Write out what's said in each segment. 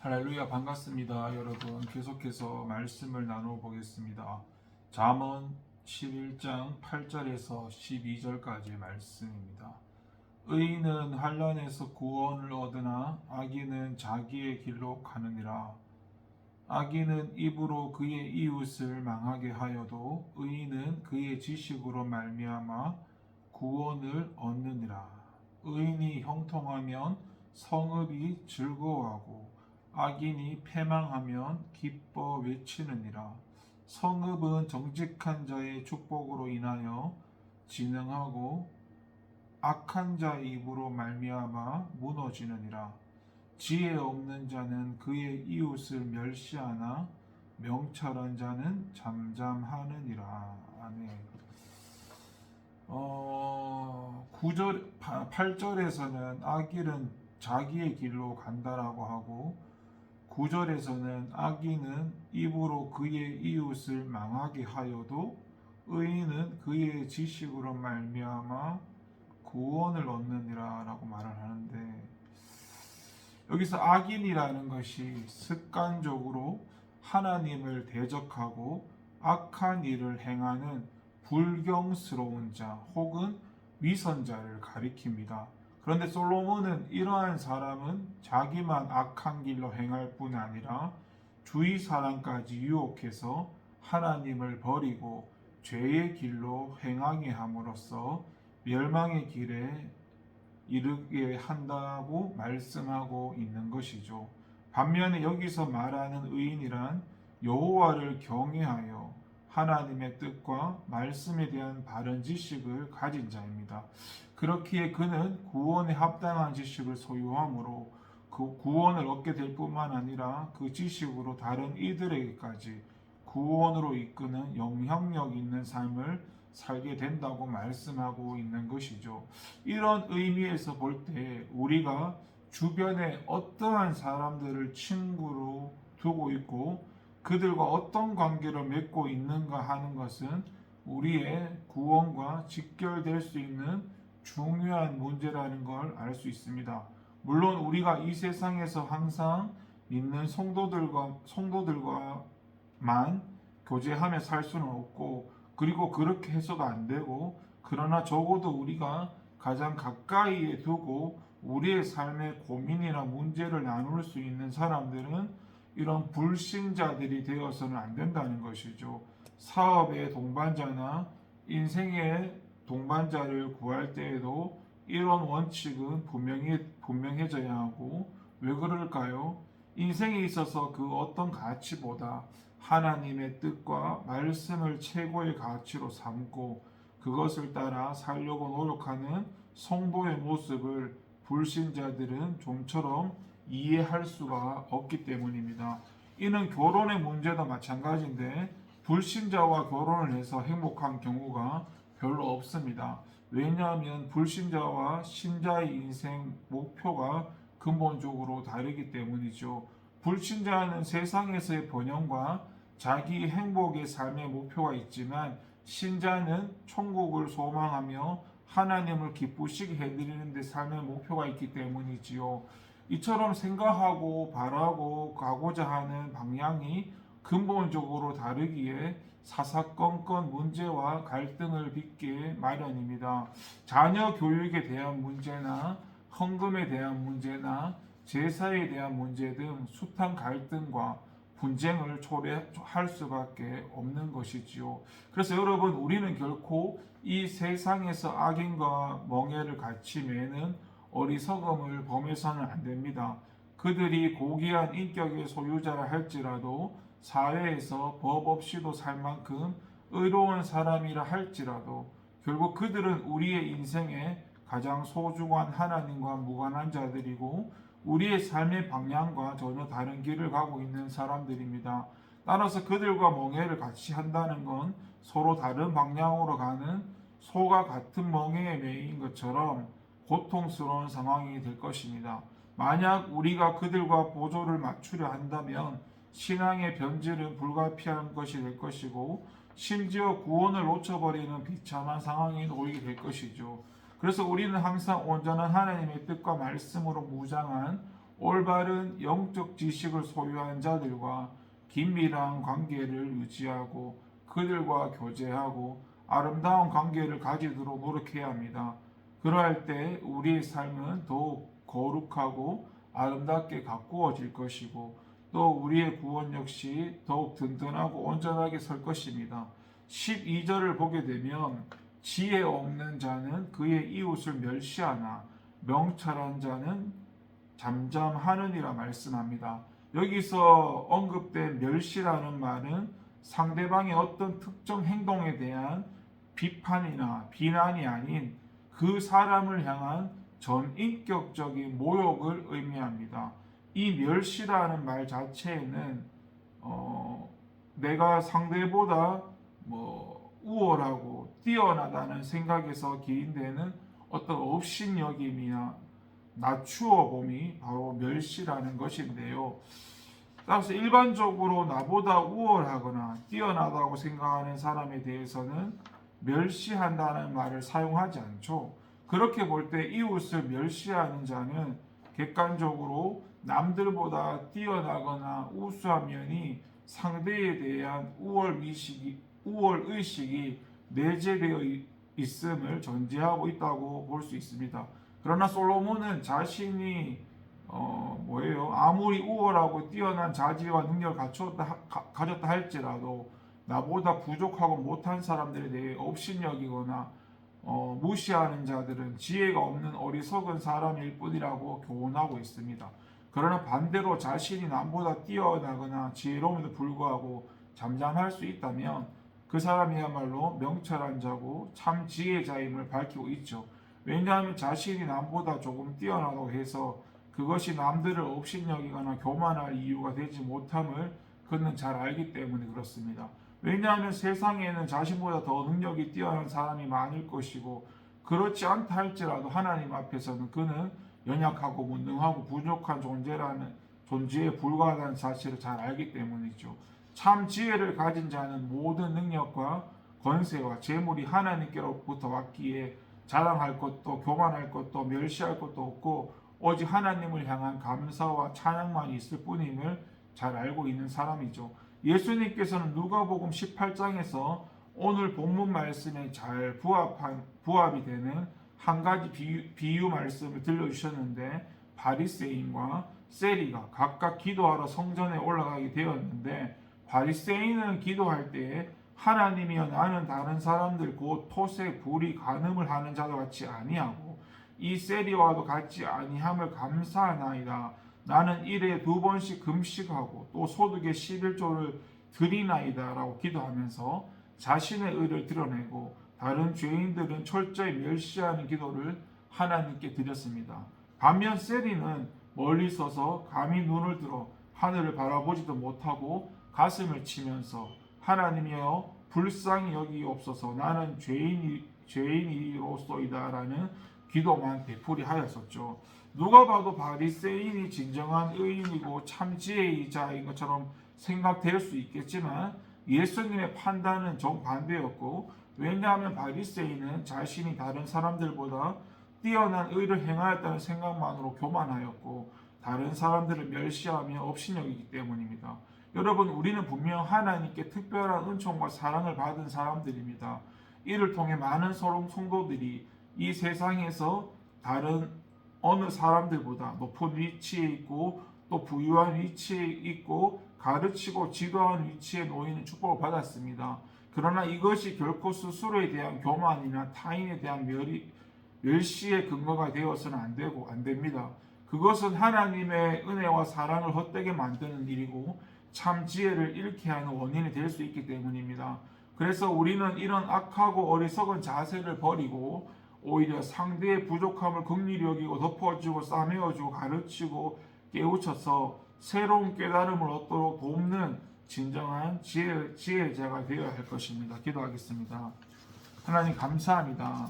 할렐루야, 반갑습니다. 여러분, 계속해서 말씀을 나누어 보겠습니다. 잠언 11장 8절에서 12절까지의 말씀입니다. 의인은 환난에서 구원을 얻으나 악인은 자기의 길로 가느니라. 악인은 입으로 그의 이웃을 망하게 하여도 의인은 그의 지식으로 말미암아 구원을 얻느니라. 의인이 형통하면 성읍이 즐거워하고 악인이 패망하면 기뻐 외치느니라. 성읍은 정직한 자의 축복으로 인하여 진흥하고 악한 자의 입으로 말미암아 무너지느니라. 지혜 없는 자는 그의 이웃을 멸시하나 명철한 자는 잠잠하느니라. 아멘. 8절에서는 악인은 자기의 길로 간다라고 하고 9절에서는 악인은 입으로 그의 이웃을 망하게 하여도 의인은 그의 지식으로 말미암아 구원을 얻느니라 라고 말을 하는데, 여기서 악인이라는 것이 습관적으로 하나님을 대적하고 악한 일을 행하는 불경스러운 자 혹은 위선자를 가리킵니다. 그런데 솔로몬은 이러한 사람은 자기만 악한 길로 행할 뿐 아니라 주위 사람까지 유혹해서 하나님을 버리고 죄의 길로 행하게 함으로써 멸망의 길에 이르게 한다고 말씀하고 있는 것이죠. 반면에 여기서 말하는 의인이란 여호와를 경외하여 하나님의 뜻과 말씀에 대한 바른 지식을 가진 자입니다. 그렇기에 그는 구원에 합당한 지식을 소유하므로 그 구원을 얻게 될 뿐만 아니라 그 지식으로 다른 이들에게까지 구원으로 이끄는 영향력 있는 삶을 살게 된다고 말씀하고 있는 것이죠. 이런 의미에서 볼 때 우리가 주변에 어떠한 사람들을 친구로 두고 있고 그들과 어떤 관계를 맺고 있는가 하는 것은 우리의 구원과 직결될 수 있는 중요한 문제라는 걸 알 수 있습니다. 물론 우리가 이 세상에서 항상 믿는 성도들과만 교제하며 살 수는 없고, 그리고 그렇게 해서도 안 되고, 그러나 적어도 우리가 가장 가까이에 두고 우리의 삶의 고민이나 문제를 나눌 수 있는 사람들은 이런 불신자들이 되어서는 안 된다는 것이죠. 사업의 동반자나 인생의 동반자를 구할 때에도 이런 원칙은 분명해져야 하고, 왜 그럴까요? 인생에 있어서 그 어떤 가치보다 하나님의 뜻과 말씀을 최고의 가치로 삼고 그것을 따라 살려고 노력하는 성도의 모습을 불신자들은 좀처럼 이해할 수가 없기 때문입니다. 이는 결혼의 문제도 마찬가지인데 불신자와 결혼을 해서 행복한 경우가 별로 없습니다. 왜냐하면 불신자와 신자의 인생 목표가 근본적으로 다르기 때문이죠. 불신자는 세상에서의 번영과 자기 행복의 삶의 목표가 있지만, 신자는 천국을 소망하며 하나님을 기쁘시게 해드리는 데 삶의 목표가 있기 때문이지요. 이처럼 생각하고 바라고 가고자 하는 방향이 근본적으로 다르기에 사사건건 문제와 갈등을 빚게 마련입니다. 자녀 교육에 대한 문제나 헌금에 대한 문제나 제사에 대한 문제 등 숱한 갈등과 분쟁을 초래할 수밖에 없는 것이지요. 그래서 여러분, 우리는 결코 이 세상에서 악인과 멍해를 같이 매는 어리석음을 범해서는 안 됩니다. 그들이 고귀한 인격의 소유자라 할지라도, 사회에서 법 없이도 살 만큼 의로운 사람이라 할지라도, 결국 그들은 우리의 인생에 가장 소중한 하나님과 무관한 자들이고 우리의 삶의 방향과 전혀 다른 길을 가고 있는 사람들입니다. 따라서 그들과 멍해를 같이 한다는 건 서로 다른 방향으로 가는 소가 같은 멍해에 매인 것처럼 고통스러운 상황이 될 것입니다. 만약 우리가 그들과 보조를 맞추려 한다면 신앙의 변질은 불가피한 것이 될 것이고, 심지어 구원을 놓쳐버리는 비참한 상황이 놓이게 될 것이죠. 그래서 우리는 항상 온전한 하나님의 뜻과 말씀으로 무장한 올바른 영적 지식을 소유한 자들과 긴밀한 관계를 유지하고 그들과 교제하고 아름다운 관계를 가지도록 노력해야 합니다. 그러할 때 우리의 삶은 더욱 거룩하고 아름답게 가꾸어질 것이고 또 우리의 구원 역시 더욱 든든하고 온전하게 설 것입니다. 12절을 보게 되면 지혜 없는 자는 그의 이웃을 멸시하나 명철한 자는 잠잠하느니라 말씀합니다. 여기서 언급된 멸시라는 말은 상대방의 어떤 특정 행동에 대한 비판이나 비난이 아닌 그 사람을 향한 전인격적인 모욕을 의미합니다. 이 멸시라는 말 자체에는 내가 상대보다 우월하고 뛰어나다는 생각에서 기인되는 어떤 업신여김이나 낮추어 봄이 바로 멸시라는 것인데요. 따라서 일반적으로 나보다 우월하거나 뛰어나다고 생각하는 사람에 대해서는 멸시한다는 말을 사용하지 않죠. 그렇게 볼 때 이웃을 멸시하는 자는 객관적으로 남들보다 뛰어나거나 우수한 면이 상대에 대한 우월 의식이 내재되어 있음을 전제하고 있다고 볼 수 있습니다. 그러나 솔로몬은 자신이 아무리 우월하고 뛰어난 자질과 능력을 가졌다 할지라도 나보다 부족하고 못한 사람들에 대해 업신여기거나 무시하는 자들은 지혜가 없는 어리석은 사람일 뿐이라고 교훈하고 있습니다. 그러나 반대로 자신이 남보다 뛰어나거나 지혜로움에도 불구하고 잠잠할 수 있다면 그 사람이야말로 명철한 자고 참 지혜자임을 밝히고 있죠. 왜냐하면 자신이 남보다 조금 뛰어나다고 해서 그것이 남들을 업신여기거나 교만할 이유가 되지 못함을 그는 잘 알기 때문에 그렇습니다. 왜냐하면 세상에는 자신보다 더 능력이 뛰어난 사람이 많을 것이고 그렇지 않다 할지라도 하나님 앞에서는 그는 연약하고 무능하고 부족한 존재에 불과하다는 사실을 잘 알기 때문이죠. 참 지혜를 가진 자는 모든 능력과 권세와 재물이 하나님께로부터 왔기에 자랑할 것도 교만할 것도 멸시할 것도 없고 오직 하나님을 향한 감사와 찬양만 있을 뿐임을 잘 알고 있는 사람이죠. 예수님께서는 누가복음 18장에서 오늘 본문 말씀에 잘 부합이 되는 한 가지 비유 말씀을 들려주셨는데 바리새인과 세리가 각각 기도하러 성전에 올라가게 되었는데 바리새인은 기도할 때에 하나님이여 나는 다른 사람들 곧 토색, 불의, 간음을 하는 자와 같이 아니하고 이 세리와도 같지 아니함을 감사하나이다. 나는 일에 2번씩 금식하고 또 소득의 11조를 드리나이다 라고 기도하면서 자신의 의를 드러내고 다른 죄인들은 철저히 멸시하는 기도를 하나님께 드렸습니다. 반면 세리는 멀리 서서 감히 눈을 들어 하늘을 바라보지도 못하고 가슴을 치면서 하나님이여 불쌍히 여기옵소서 나는 죄인이로소이다 라는 기도만 되풀이 하였었죠. 누가 봐도 바리새인이 진정한 의인이고 참 지혜자인 것처럼 생각될 수 있겠지만 예수님의 판단은 정반대였고 왜냐하면 바리새인은 자신이 다른 사람들보다 뛰어난 의를 행하였다는 생각만으로 교만하였고 다른 사람들을 멸시하며 업신여기기 때문입니다. 여러분 우리는 분명 하나님께 특별한 은총과 사랑을 받은 사람들입니다. 이를 통해 많은 성도들이 이 세상에서 다른 어느 사람들보다 높은 위치에 있고 또 부유한 위치에 있고 가르치고 지도하는 위치에 놓이는 축복을 받았습니다. 그러나 이것이 결코 스스로에 대한 교만이나 타인에 대한 멸시의 근거가 되어서는 안 됩니다. 그것은 하나님의 은혜와 사랑을 헛되게 만드는 일이고 참 지혜를 잃게 하는 원인이 될 수 있기 때문입니다. 그래서 우리는 이런 악하고 어리석은 자세를 버리고 오히려 상대의 부족함을 긍휼히 여기고 덮어주고 싸매어주고 가르치고 깨우쳐서 새로운 깨달음을 얻도록 돕는 진정한 지혜자가 되어야 할 것입니다. 기도하겠습니다. 하나님 감사합니다.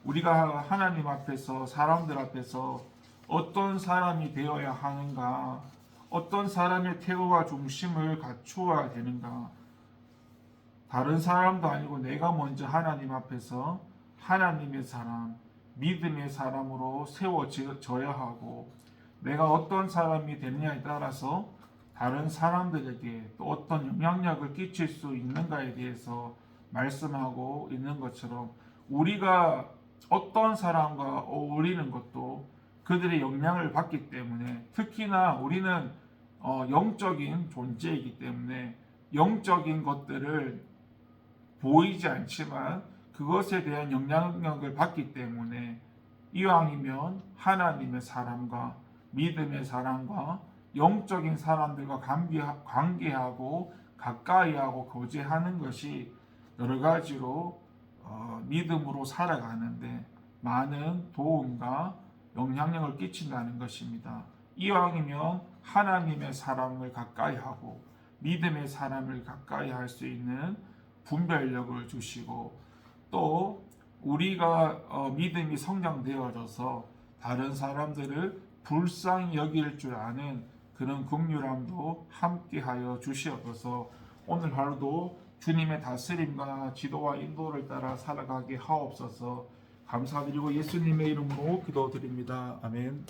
우리가 하나님 앞에서 사람들 앞에서 어떤 사람이 되어야 하는가, 어떤 사람의 태도와 중심을 갖추어야 되는가, 다른 사람도 아니고 내가 먼저 하나님 앞에서 하나님의 사람, 믿음의 사람으로 세워져야 하고 내가 어떤 사람이 되느냐에 따라서 다른 사람들에게 또 어떤 영향력을 끼칠 수 있는가에 대해서 말씀하고 있는 것처럼 우리가 어떤 사람과 어울리는 것도 그들의 영향을 받기 때문에 특히나 우리는 영적인 존재이기 때문에 영적인 것들을 보이지 않지만 그것에 대한 영향력을 받기 때문에 이왕이면 하나님의 사람과 믿음의 사람과 영적인 사람들과 관계하고 가까이하고 교제하는 것이 여러 가지로 믿음으로 살아가는데 많은 도움과 영향력을 끼친다는 것입니다. 이왕이면 하나님의 사람을 가까이하고 믿음의 사람을 가까이할 수 있는 분별력을 주시고 또 우리가 믿음이 성장되어져서 다른 사람들을 불쌍히 여길 줄 아는 그런 긍휼함도 함께하여 주시옵소서. 오늘 하루도 주님의 다스림과 지도와 인도를 따라 살아가게 하옵소서. 감사드리고 예수님의 이름으로 기도드립니다. 아멘.